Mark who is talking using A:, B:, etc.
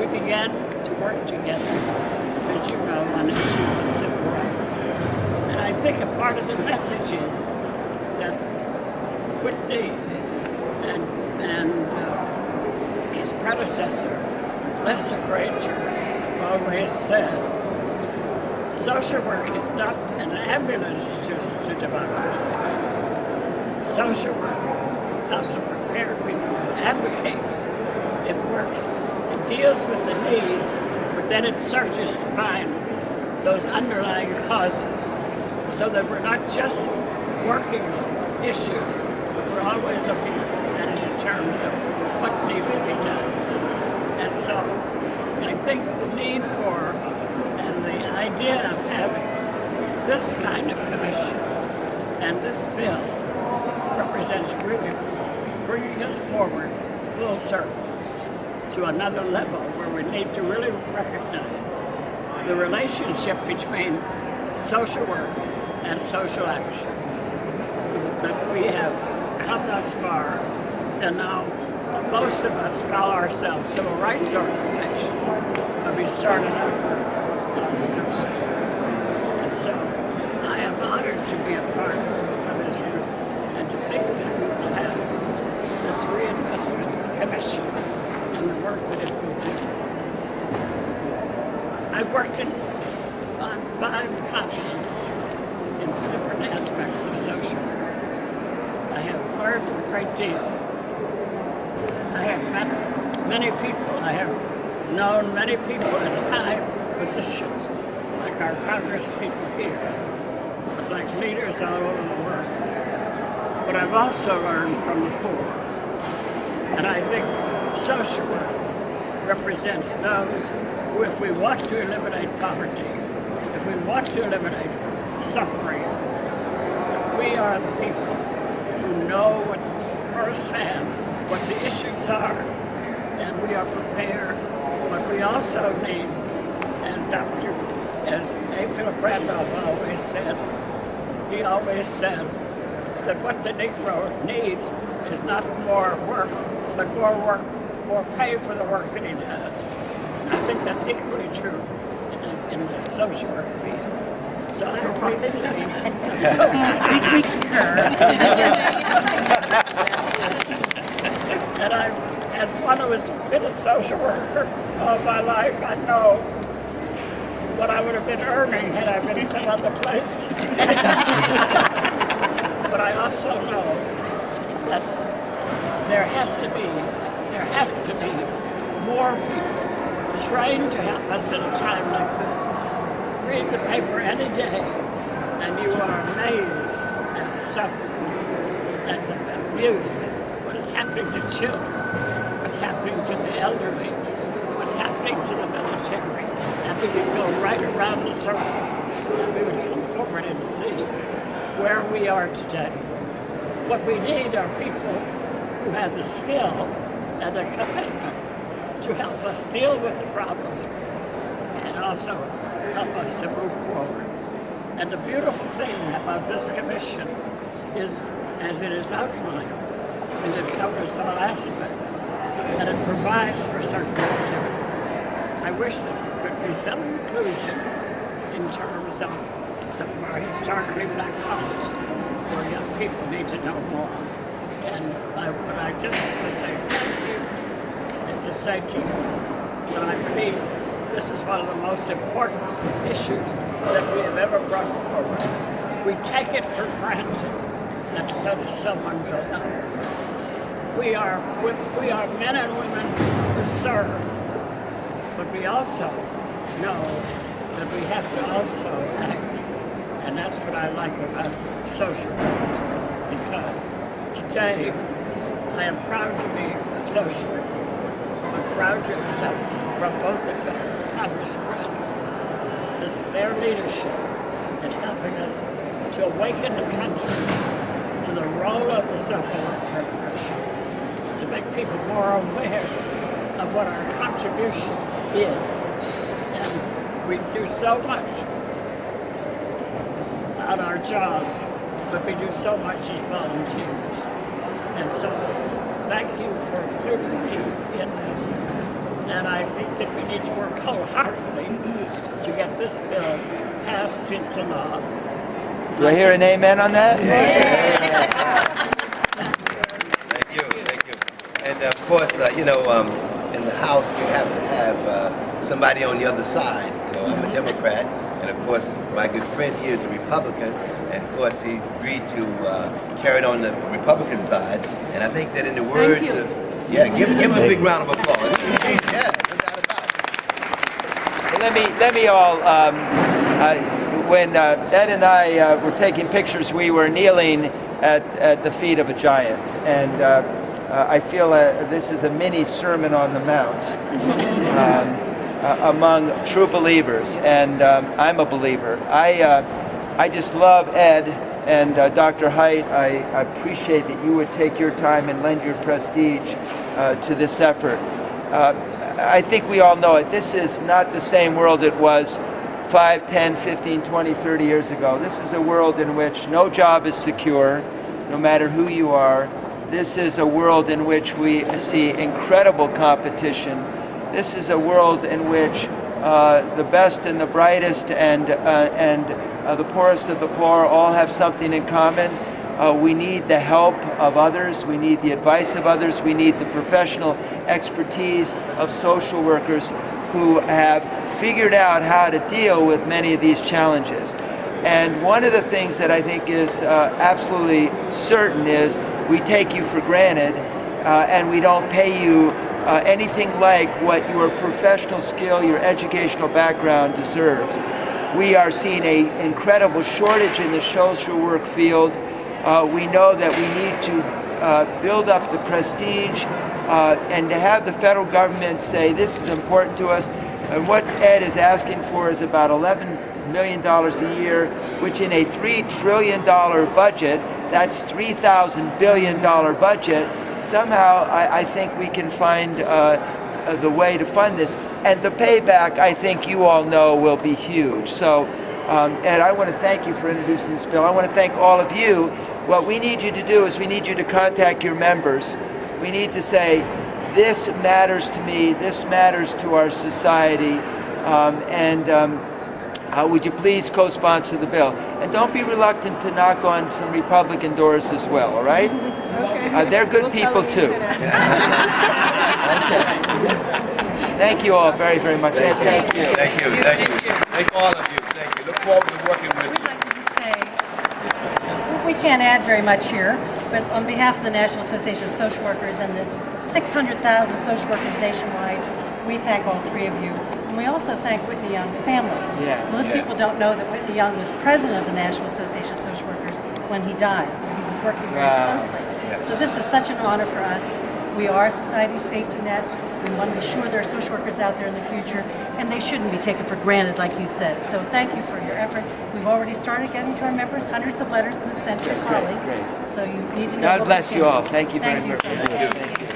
A: we began to work together, as you know, on issues of civil rights. And I think a part of the message is that Whitney and his predecessor, Lester Granger, always said, social work is not an ambulance to democracy. Social work helps to prepare people, it advocates, it works, it deals with the needs, but then it searches to find those underlying causes so that we're not just working issues, but we're always looking at it in terms of what needs to be done. And so I think the need for and the idea of having this kind of commission and this bill represents really bringing us forward full circle to another level where we need to really recognize the relationship between social work and social action. That we have come thus far, and now most of us call ourselves civil rights organizations, but we started out as social. And so I am honored to be a part of this group and to think that we will have this Reinvestment Commission and the work that it will do. I've worked on 5 continents in different aspects of social work. I have learned a great deal. I have met many people. I have known many people in high positions, like our Congress people here, but like leaders all over the world. But I've also learned from the poor. And I think social work represents those who, if we want to eliminate poverty, if we want to eliminate suffering, that we are the people who know firsthand what the issues are, and we are prepared. But we also need, as A. Philip Randolph always said, he always said that what the Negro needs is not more work, but more pay for the work that he does. And I think that's equally true in the social work field. So I always say, we concur. And as one who has been a social worker all my life, I know what I would have been earning had I been in some other places. But I also know that there have to be more people trained to help us at a time like this. Read the paper any day, and you are amazed at the suffering, at the abuse, what is happening to children, what's happening to the elderly, what's happening to the military. And we can go right around the circle, and we would come forward and see where we are today. What we need are people who have the skill and the commitment to help us deal with the problems and also help us to move forward. And the beautiful thing about this commission is, as it is outlined, is it covers all aspects and it provides for certain activities. I wish that there could be some inclusion in terms of some of our historically black colleges where young people need to know more. And I just want to say thank you and to say to you that I believe this is one of the most important issues that we have ever brought forward. We take it for granted that someone will help. We are men and women who serve, but we also know that we have to also act. And that's what I like about social work, because today I am proud to be a social worker. I'm proud to accept from both of our Congress friends their leadership in helping us to awaken the country to the role of the social work profession, to make people more aware of what our contribution is. And we do so much on our jobs, but we do so much as volunteers. And so, thank you for including me in this. And I think that we need to work wholeheartedly to get this bill passed into law.
B: Do I hear an amen on that?
C: Thank you, thank you. And of course, in the House you have to have somebody on the other side. I'm a Democrat, and of course my good friend here is a Republican, and of course he's agreed to carry it on the Republican side. And I think that in the words of, give him a big round of applause. No doubt about it.
B: Let me all. When Ed and I were taking pictures, we were kneeling at the feet of a giant, and I feel this is a mini Sermon on the Mount among true believers, and I'm a believer. I just love Ed and Dr. Haidt. I appreciate that you would take your time and lend your prestige to this effort. I think we all know it. This is not the same world it was 5, 10, 15, 20, 30 years ago. This is a world in which no job is secure, no matter who you are. This is a world in which we see incredible competition. This is a world in which the best and the brightest and the poorest of the poor all have something in common. We need the help of others. We need the advice of others. We need the professional expertise of social workers who have figured out how to deal with many of these challenges. And one of the things that I think is absolutely certain is we take you for granted and we don't pay you anything like what your professional skill, your educational background deserves. We are seeing an incredible shortage in the social work field. We know that we need to build up the prestige and to have the federal government say this is important to us. And what Ed is asking for is about $11 million a year, which in a $3 trillion budget, that's $3,000 billion budget. Somehow I think we can find the way to fund this. And the payback, I think you all know, will be huge. So Ed, I want to thank you for introducing this bill. I want to thank all of you. What we need you to do is we need you to contact your members. We need to say, this matters to me, this matters to our society, would you please co-sponsor the bill? And don't be reluctant to knock on some Republican doors as well, all right? Okay. They're good people too. Okay. Thank you all very, very much. Thank you.
C: Thank you. Thank you. Thank all of you. Thank you. Look forward to working with you.
D: We'd like to just say, we can't add very much here, but on behalf of the National Association of Social Workers and the 600,000 social workers nationwide, we thank all three of you. And we also thank Whitney Young's family.
B: Yes.
D: Most people don't know that Whitney Young was president of the National Association of Social Workers when he died, so he was working very closely.
C: Yes.
D: So this is such an honor for us. We are society's safety net. We want to be sure there are social workers out there in the future, and they shouldn't be taken for granted, like you said. So thank you for your effort. We've already started getting to our members. Hundreds of letters have been sent to your colleagues.
B: Great.
D: So you need to know.
B: God bless you all. Thank you very much.
D: Thank you so much.